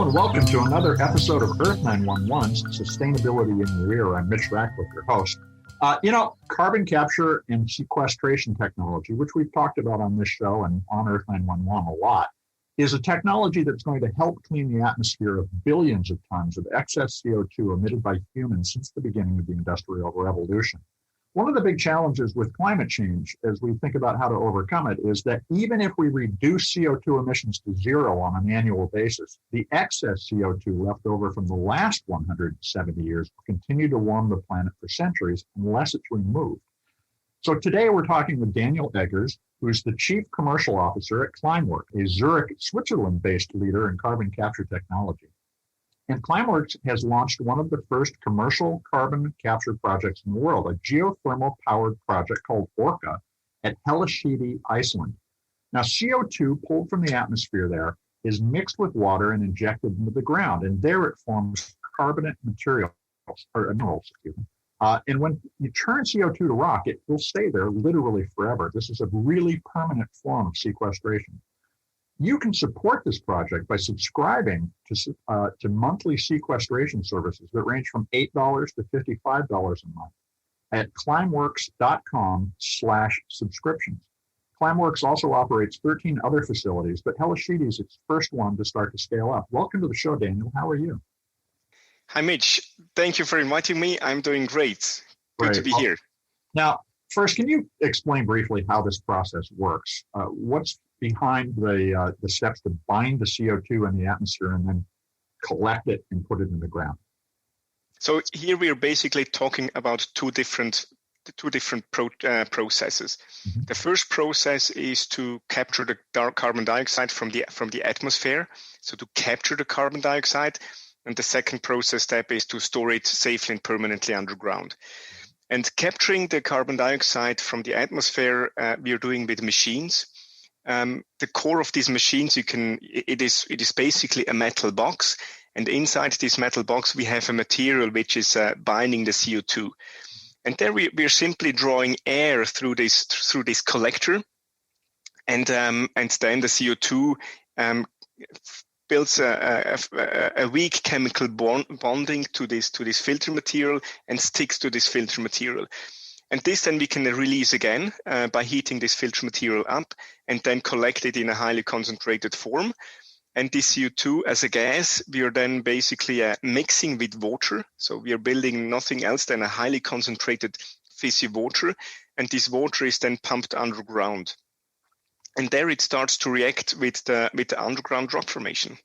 and welcome to another episode of Earth911's Sustainability in Your Ear. I'm Mitch Ratcliffe, your host. Carbon capture and sequestration technology, which we've talked about on this show and on Earth911 a lot, is a technology that's going to help clean the atmosphere of billions of tons of excess CO2 emitted by humans since the beginning of the Industrial Revolution. One of the big challenges with climate change, as we think about how to overcome it, is that even if we reduce CO2 emissions to zero on an annual basis, the excess CO2 left over from the last 170 years will continue to warm the planet for centuries unless it's removed. So today we're talking with Daniel Eggers, who's the Chief Commercial Officer at Climeworks, a Zurich, Switzerland-based leader in carbon capture technology. And Climeworks has launched one of the first commercial carbon capture projects in the world, a geothermal-powered project called Orca at hellisheidi-Iceland. Now, CO2 pulled from the atmosphere there is mixed with water and injected into the ground, and there it forms carbonate materials, or minerals, and when you turn CO2 to rock, it will stay there literally forever. This is a really permanent form of sequestration. You can support this project by subscribing to monthly sequestration services that range from $8 to $55 a month at climeworks.com/subscriptions. Climeworks also operates 13 other facilities, but Hellisheidi is its first one to start to scale up. Welcome to the show, Daniel. How are you? Hi, Mitch. Thank you for inviting me. I'm doing great. Good to be here. Now, first, can you explain briefly how this process works? What's behind the steps to bind the CO2 in the atmosphere and then collect it and put it in the ground? So here we are basically talking about two different processes. Mm-hmm. The first process is to capture the carbon dioxide from the atmosphere, so to capture the carbon dioxide. And the second process step is to store it safely and permanently underground. And capturing the carbon dioxide from the atmosphere, we are doing with machines. The core of these machines, it is basically a metal box, and inside this metal box we have a material which is binding the CO2. And there we are simply drawing air through this collector, and then the CO2 builds a weak chemical bonding to this filter material and sticks to this filter material. And this then we can release again by heating this filter material up and then collect it in a highly concentrated form. And this CO2 as a gas, we are then basically mixing with water. So we are building nothing else than a highly concentrated fizzy water. And this water is then pumped underground. And there it starts to react with the underground rock formation.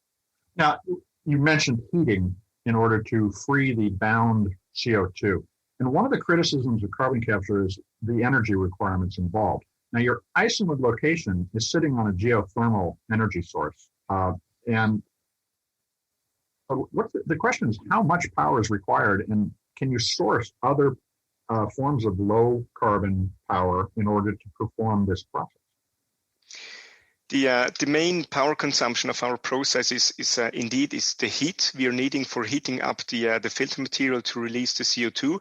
Now, you mentioned heating in order to free the bound CO2. And one of the criticisms of carbon capture is the energy requirements involved. Now, your Iceland location is sitting on a geothermal energy source. And the question is, how much power is required, and can you source other forms of low carbon power in order to perform this process? The main power consumption of our process is the heat we are needing for heating up the filter material to release the CO2.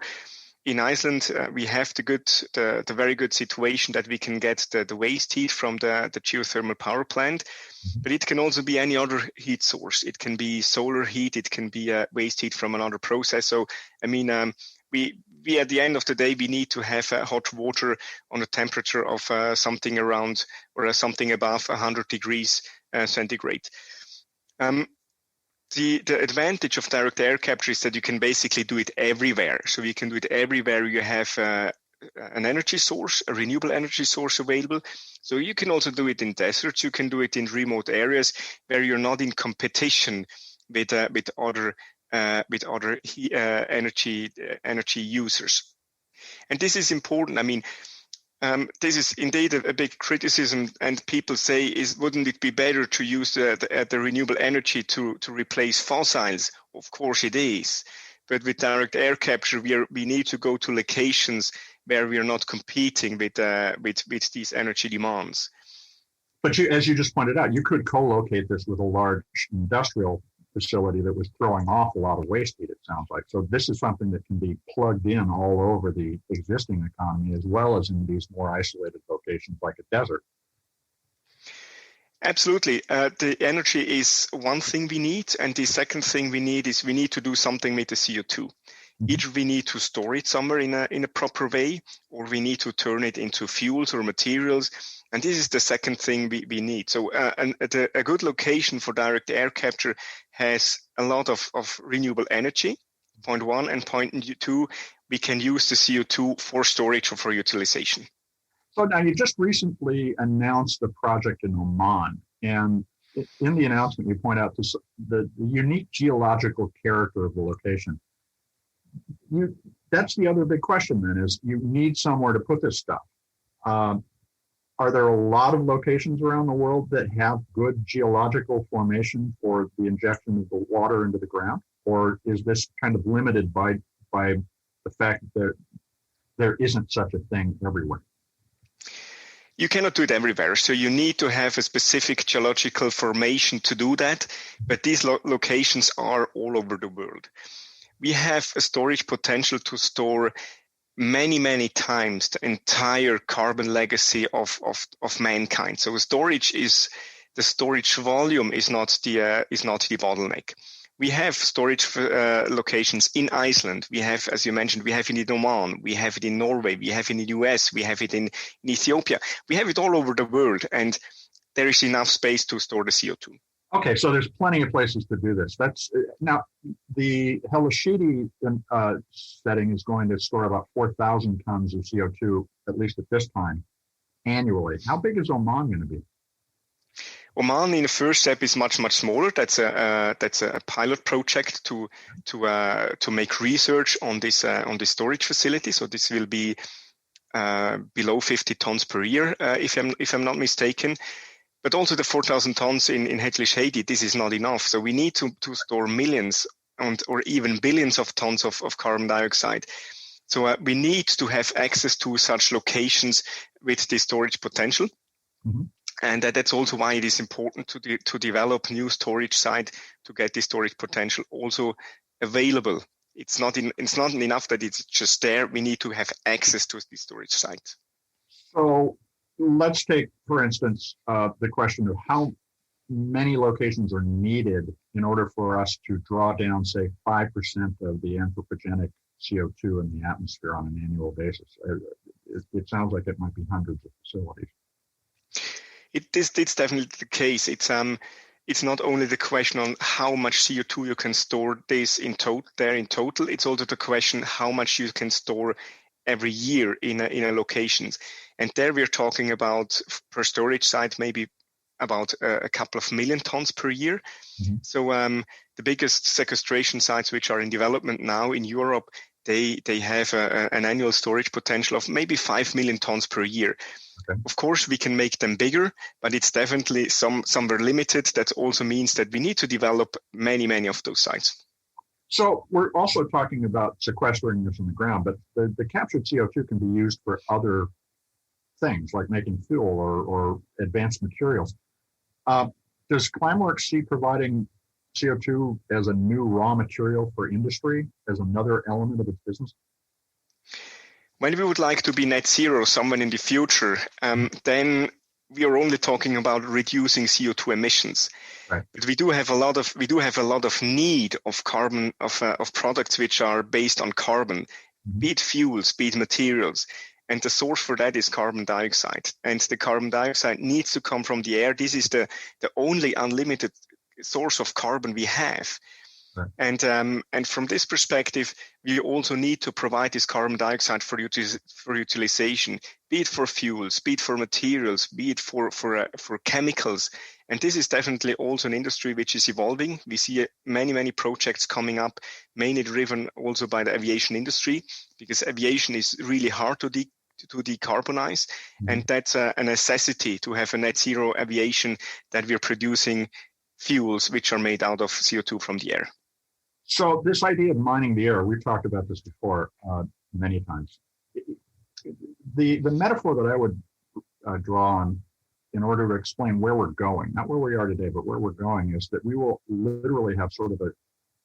In Iceland, we have the very good situation that we can get the waste heat from the geothermal power plant, but it can also be any other heat source. It can be solar heat, it can be waste heat from another process. So, we at the end of the day, we need to have hot water on a temperature of something around or something above 100 degrees centigrade. The advantage of direct air capture is that you can basically do it everywhere. So you can do it everywhere you have an energy source, a renewable energy source available. So you can also do it in deserts. You can do it in remote areas where you're not in competition with other energy users. And this is important. This is indeed a big criticism, and people say, wouldn't it be better to use the renewable energy to replace fossils? Of course it is. But with direct air capture, we need to go to locations where we are not competing with these energy demands. But as you just pointed out, you could co-locate this with a large industrial facility that was throwing off a lot of waste heat, it sounds like. So this is something that can be plugged in all over the existing economy, as well as in these more isolated locations like a desert. Absolutely. The energy is one thing we need. And the second thing we need is we need to do something with the CO2. Either we need to store it somewhere in a proper way, or we need to turn it into fuels or materials. And this is the second thing we need. So a good location for direct air capture has a lot of renewable energy, point one. And point two, we can use the CO2 for storage or for utilization. So now you just recently announced a project in Oman. And in the announcement, you point out the unique geological character of the location. That's the other big question then, is you need somewhere to put this stuff. Are there a lot of locations around the world that have good geological formation for the injection of the water into the ground? Or is this kind of limited by the fact that there isn't such a thing everywhere? You cannot do it everywhere. So you need to have a specific geological formation to do that. But these locations are all over the world. We have a storage potential to store many, many times the entire carbon legacy of mankind. So the storage volume is not the bottleneck. We have storage locations in Iceland. We have, as you mentioned, we have it in Oman. We have it in Norway. We have it in the US. We have it in Ethiopia. We have it all over the world, and there is enough space to store the CO2. Okay, so there's plenty of places to do this. That's now the hellisheidi setting is going to store about 4,000 tons of CO2, at least at this time, annually. How big is Oman going to be? Oman, in the first step, is much smaller. That's a pilot project to make research on this storage facility. So this will be below 50 tons per year, if I'm not mistaken. But also the 4,000 tons in hellisheidi, this is not enough. So we need to store millions or even billions of tons of carbon dioxide. So we need to have access to such locations with the storage potential. Mm-hmm. And that's also why it is important to develop new storage site to get the storage potential also available. It's not enough that it's just there. We need to have access to the storage site. So let's take, for instance, the question of how many locations are needed in order for us to draw down, say, 5% of the anthropogenic CO2 in the atmosphere on an annual basis. It sounds like it might be hundreds of facilities. It's definitely the case. It's not only the question on how much CO2 you can store this in total. It's also the question how much you can store every year in a locations. And there we're talking about, per storage site, maybe about a couple of million tons per year. Mm-hmm. So the biggest sequestration sites which are in development now in Europe, they have an annual storage potential of maybe 5 million tons per year. Okay. Of course, we can make them bigger, but it's definitely somewhere limited. That also means that we need to develop many of those sites. So we're also talking about sequestering this in the ground, but the captured CO2 can be used for other things like making fuel or advanced materials. Does Climeworks see providing CO2 as a new raw material for industry as another element of its business? When we would like to be net zero somewhere in the future, then we are only talking about reducing CO2 emissions. Right. But we do have a lot of need of carbon of products which are based on carbon, mm-hmm. be it fuels, be it materials. And the source for that is carbon dioxide. And the carbon dioxide needs to come from the air. This is the only unlimited source of carbon we have. Right. And from this perspective, we also need to provide this carbon dioxide for utilization, be it for fuels, be it for materials, be it for chemicals. And this is definitely also an industry which is evolving. We see many projects coming up, mainly driven also by the aviation industry, because aviation is really hard to decarbonize. Mm-hmm. And that's a necessity to have a net zero aviation, that we're producing fuels which are made out of CO2 from the air. So this idea of mining the air, we've talked about this before many times. The metaphor that I would draw on in order to explain where we're going, not where we are today, but where we're going, is that we will literally have sort of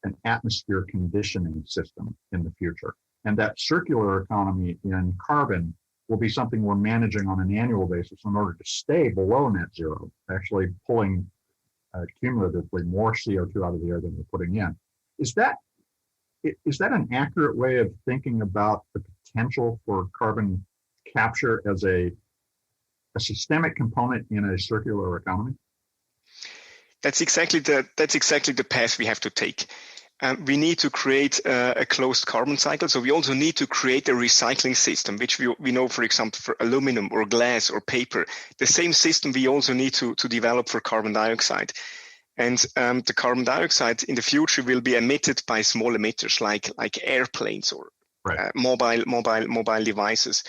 an atmosphere conditioning system in the future. And that circular economy in carbon will be something we're managing on an annual basis in order to stay below net zero, actually pulling cumulatively more CO2 out of the air than we're putting in. Is that an accurate way of thinking about the potential for carbon capture as a systemic component in a circular economy? That's exactly the path we have to take. We need to create a closed carbon cycle. So we also need to create a recycling system, which we know, for example, for aluminum or glass or paper. The same system we also need to develop for carbon dioxide. And the carbon dioxide in the future will be emitted by small emitters like airplanes or right. Mobile devices.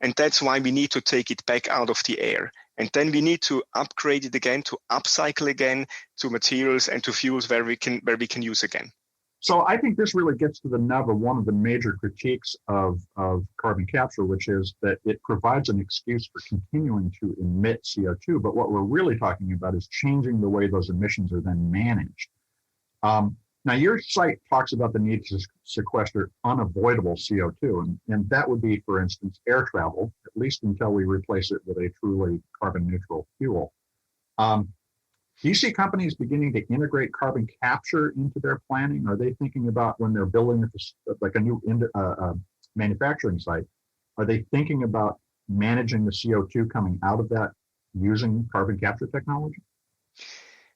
And that's why we need to take it back out of the air. And then we need to upgrade it again, to upcycle again to materials and to fuels where we can use again. So I think this really gets to the nub of one of the major critiques of carbon capture, which is that it provides an excuse for continuing to emit CO2. But what we're really talking about is changing the way those emissions are then managed. Now, your site talks about the need to sequester unavoidable CO2, and that would be, for instance, air travel, at least until we replace it with a truly carbon neutral fuel. Do you see companies beginning to integrate carbon capture into their planning? Are they thinking about when they're building like a new manufacturing site, are they thinking about managing the CO2 coming out of that using carbon capture technology?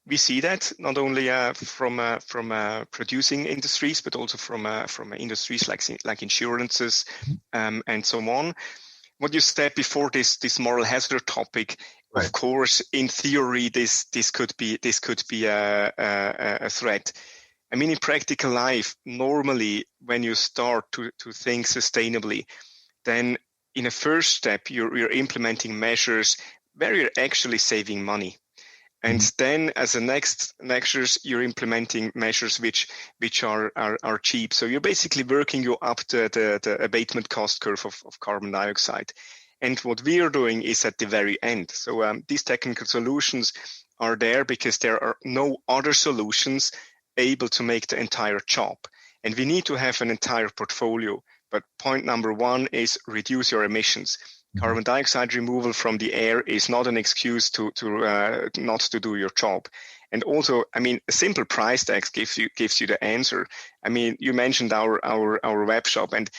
We see that not only from producing industries, but also from industries like insurances and so on. What you said before, this moral hazard topic, right. Of course, in theory, this could be a threat. I mean, in practical life, normally when you start to think sustainably, then in a first step you're implementing measures where you're actually saving money. And then as a next measures, you're implementing measures which are cheap. So you're basically working you up the abatement cost curve of carbon dioxide. And what we are doing is at the very end. So these technical solutions are there because there are no other solutions able to make the entire job. And we need to have an entire portfolio. But point number one is reduce your emissions. Carbon dioxide removal from the air is not an excuse to not to do your job. And also, I mean, a simple price tag gives you the answer. I mean, you mentioned our web shop, and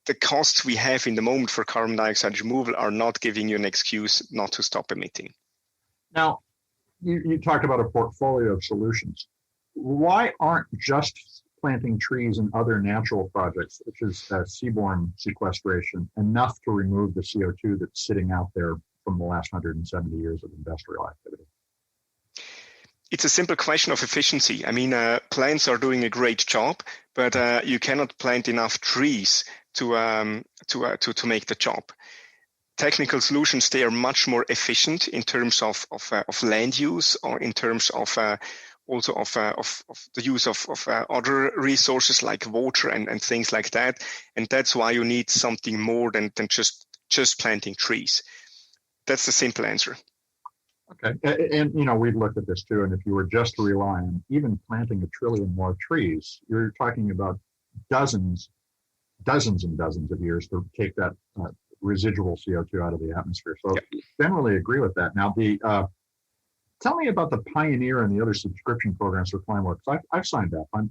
the costs we have in the moment for carbon dioxide removal are not giving you an excuse not to stop emitting. Now, you talked about a portfolio of solutions. Why aren't just planting trees and other natural projects, such as seaborne sequestration, enough to remove the CO2 that's sitting out there from the last 170 years of industrial activity? It's a simple question of efficiency. I mean, plants are doing a great job, but you cannot plant enough trees to make the job. Technical solutions, they are much more efficient in terms of land use, or in terms of also of the use of other resources like water and things like that. And that's why you need something more than just planting trees. That's the simple answer. Okay. And we've looked at this too. And if you were just to rely on even planting 1 trillion more trees, you're talking about dozens and dozens of years to take that residual CO2 out of the atmosphere. So yep. Generally agree with that. Now, tell me about the Pioneer and the other subscription programs for Climeworks. I've signed up. I'm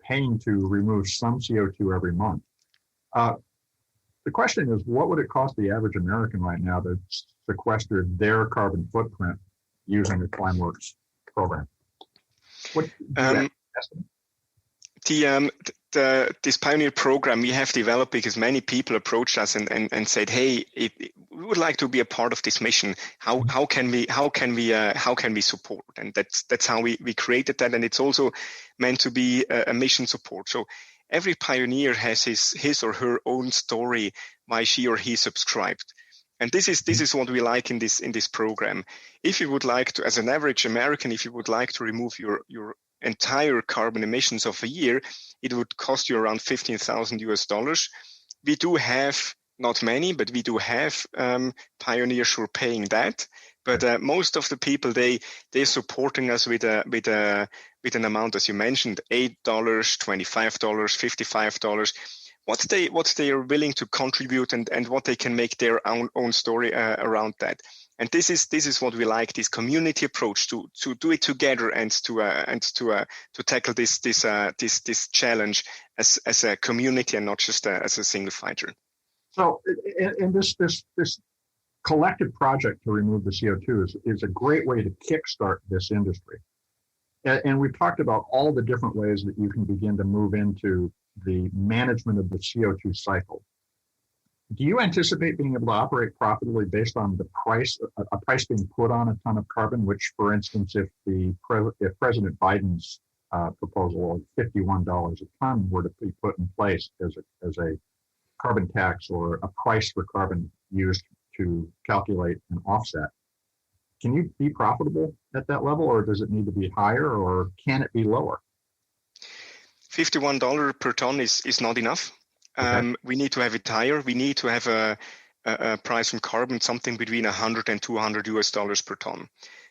paying to remove some CO2 every month. The question is, what would it cost the average American right now to sequester their carbon footprint using the Climeworks program? This Pioneer program we have developed because many people approached us and said, "Hey, we would like to be a part of this mission. How can we support?" And that's how we created that. And it's also meant to be a mission support. So every pioneer has his or her own story why she or he subscribed. And this is what we like in this program. If you would like to, as an average American, if you would like to remove your entire carbon emissions of a year, it would cost you around $15,000. We do have, not many, but we do have pioneers who are paying that. But most of the people, they're supporting us with an amount, as you mentioned, $8, $25, $55. what they are willing to contribute and what they can make their own story around that. And this is what we like, this community approach to do it together and to tackle this challenge as a community and not just as a single fighter. So, and this collective project to remove the CO2 is a great way to kickstart this industry. And we've talked about all the different ways that you can begin to move into the management of the CO2 cycle. Do you anticipate being able to operate profitably based on the price, a price being put on a ton of carbon, which, for instance, if President Biden's proposal of $51 a ton were to be put in place as a carbon tax or a price for carbon used to calculate an offset, can you be profitable at that level, or does it need to be higher, or can it be lower? $51 per ton is not enough. Okay. We need to have it higher. We need to have a price on carbon something between $100 and $200 per ton.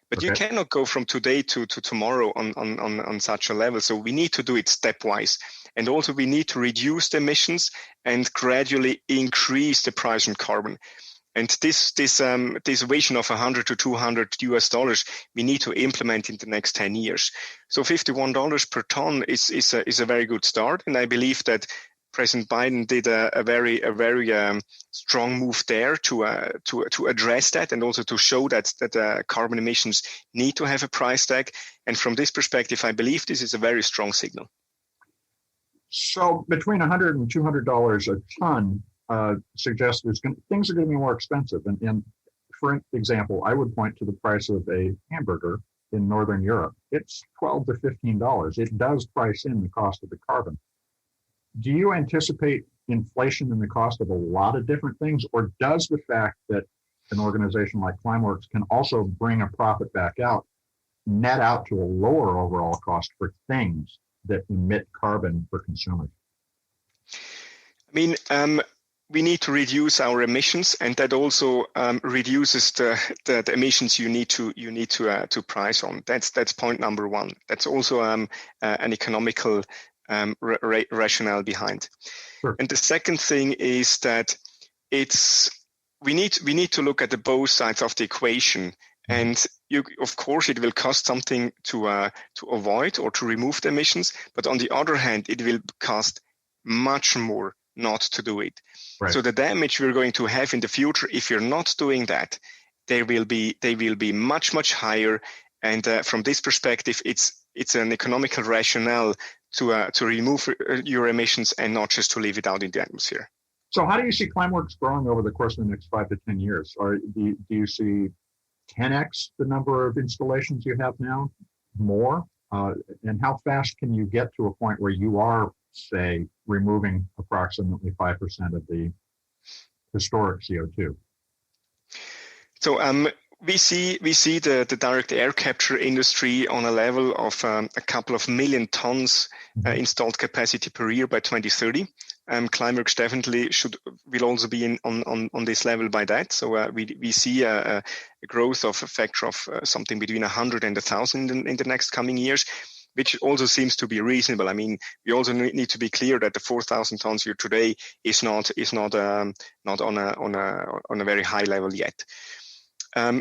But okay, you cannot go from today to tomorrow on such a level. So we need to do it stepwise. And also we need to reduce the emissions and gradually increase the price on carbon. And this equation of $100 to $200, we need to implement in the next 10 years. So $51 per ton is a very good start. And I believe that President Biden did a very strong move there to address that, and also to show that carbon emissions need to have a price tag. And from this perspective, I believe this is a very strong signal. So between $100 and $200 a ton suggests things are going to be more expensive. And for example, I would point to the price of a hamburger in Northern Europe. It's $12 to $15. It does price in the cost of the carbon. Do you anticipate inflation in the cost of a lot of different things, or does the fact that an organization like Climeworks can also bring a profit back out, net out to a lower overall cost for things that emit carbon for consumers? I mean, we need to reduce our emissions, and that also reduces the emissions you need to price on. That's point number one. That's also an economical rationale behind. Sure. And the second thing is that we need to look at the both sides of the equation. And of course, it will cost something to avoid or to remove the emissions, but on the other hand, it will cost much more not to do it. Right. So the damage we're going to have in the future, if you're not doing that, they will be much higher. And from this perspective, it's an economical rationale to remove your emissions and not just to leave it out in the atmosphere. So how do you see Climeworks growing over the course of the next 5 to 10 years? Or do you see 10x the number of installations you have now, more? And how fast can you get to a point where you are, say, removing approximately 5% of the historic CO2? So we see the direct air capture industry on a level of a couple of million tons installed capacity per year by 2030. Climeworks definitely will also be on this level by that. So we see a growth of a factor of something between 100 and 1,000 in the next coming years, which also seems to be reasonable. I mean, we also need to be clear that the 4,000 tons here today is not on a very high level yet.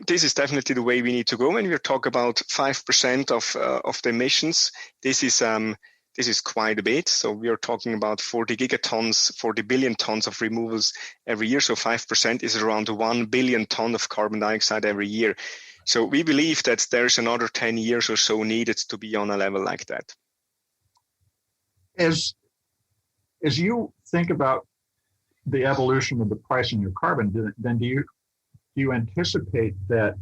This is definitely the way we need to go. When we talk about 5% of the emissions, this is quite a bit. So we are talking about 40 gigatons, 40 billion tons of removals every year. So 5% is around 1 billion ton of carbon dioxide every year. So we believe that there's another 10 years or so needed to be on a level like that. As you think about the evolution of the pricing of carbon, then do you anticipate that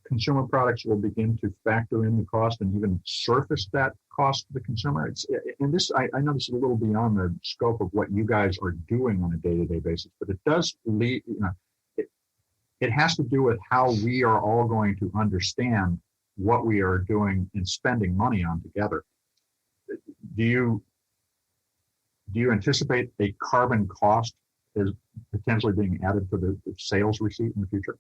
consumer products will begin to factor in the cost and even surface that cost to the consumer? I know this is a little beyond the scope of what you guys are doing on a day-to-day basis, but it does lead, it has to do with how we are all going to understand what we are doing and spending money on together. Do you anticipate a carbon cost is potentially being added to the sales receipt in the future?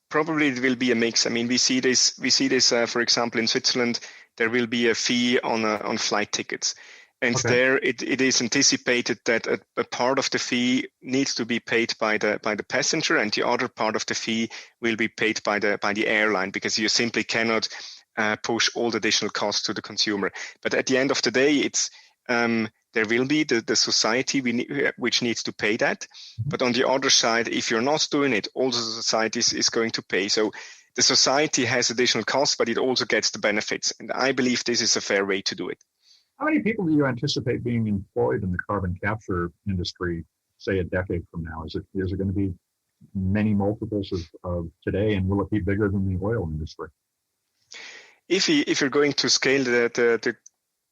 Probably it will be a mix. I mean, we see this. For example, in Switzerland, there will be a fee on flight tickets, And Okay. there it is anticipated that a part of the fee needs to be paid by the passenger, and the other part of the fee will be paid by the airline, because you simply cannot push all the additional costs to the consumer. But at the end of the day, it's there will be the society which needs to pay that. Mm-hmm. But on the other side, if you're not doing it, also the society is going to pay. So the society has additional costs, but it also gets the benefits. And I believe this is a fair way to do it. How many people do you anticipate being employed in the carbon capture industry, say a decade from now? Is it going to be many multiples of today, and will it be bigger than the oil industry? If you're going to scale the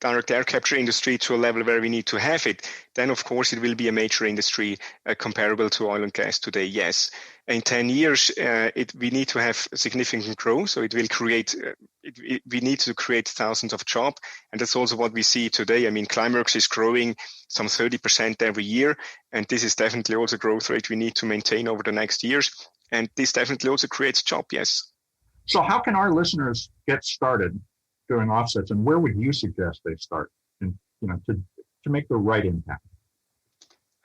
direct air capture industry to a level where we need to have it, then of course it will be a major industry comparable to oil and gas today, yes. In 10 years, we need to have significant growth, so it will create, we need to create thousands of jobs, and that's also what we see today. I mean, Climeworks is growing some 30% every year, and this is definitely also a growth rate we need to maintain over the next years, and this definitely also creates jobs, yes. So how can our listeners get started doing offsets, and where would you suggest they start, and to make the right impact?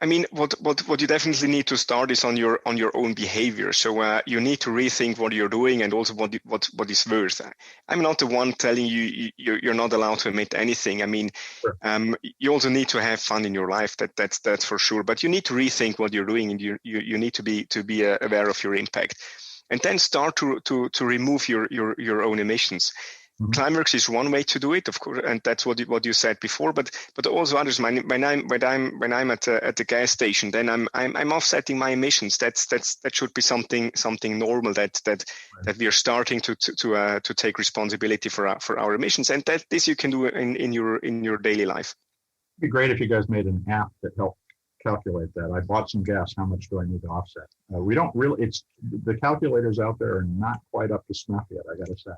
I mean, what you definitely need to start is on your own behavior. So you need to rethink what you're doing, and also what is worth. I'm not the one telling you're not allowed to emit anything. I mean, sure. You also need to have fun in your life. That's for sure. But you need to rethink what you're doing, and you need to be aware of your impact, and then start to remove your own emissions. Mm-hmm. Climeworks is one way to do it, of course, and that's what you said before. But also others. When I'm at the gas station, then I'm offsetting my emissions. That should be something normal. That we are starting to take responsibility for our emissions, and that this you can do in your daily life. It'd be great if you guys made an app that helped calculate that. I bought some gas. How much do I need to offset? We don't really. It's the calculators out there are not quite up to snuff yet, I got to say.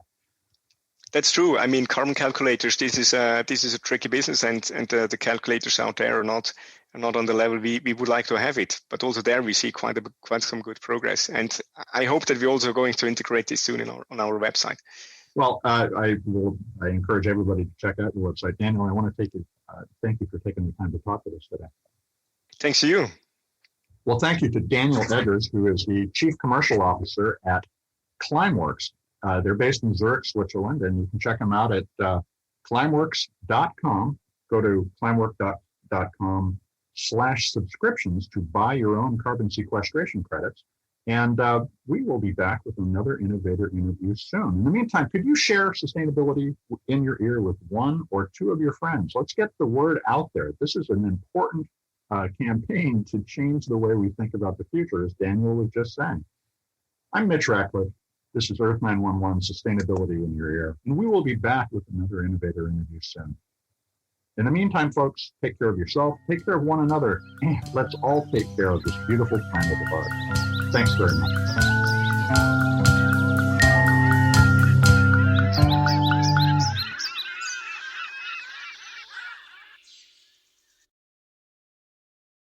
That's true. I mean, carbon calculators. This is a tricky business, and the calculators out there are not on the level we would like to have it. But also there we see quite some good progress, and I hope that we're also going to integrate this soon on our website. Well, I encourage everybody to check out the website. Daniel, I want to thank you for taking the time to talk with us today. Thanks to you. Well, thank you to Daniel Eggers, who is the Chief Commercial Officer at Climeworks. They're based in Zurich, Switzerland, and you can check them out at climeworks.com. Go to climeworks.com/subscriptions to buy your own carbon sequestration credits. And we will be back with another innovator interview soon. In the meantime, could you share sustainability in your ear with one or two of your friends? Let's get the word out there. This is an important campaign to change the way we think about the future, as Daniel was just saying. I'm Mitch Ratcliffe. This is Earth911 Sustainability in Your Ear, and we will be back with another innovator interview soon. In the meantime, folks, take care of yourself, take care of one another, and let's all take care of this beautiful planet of ours. Thanks very much.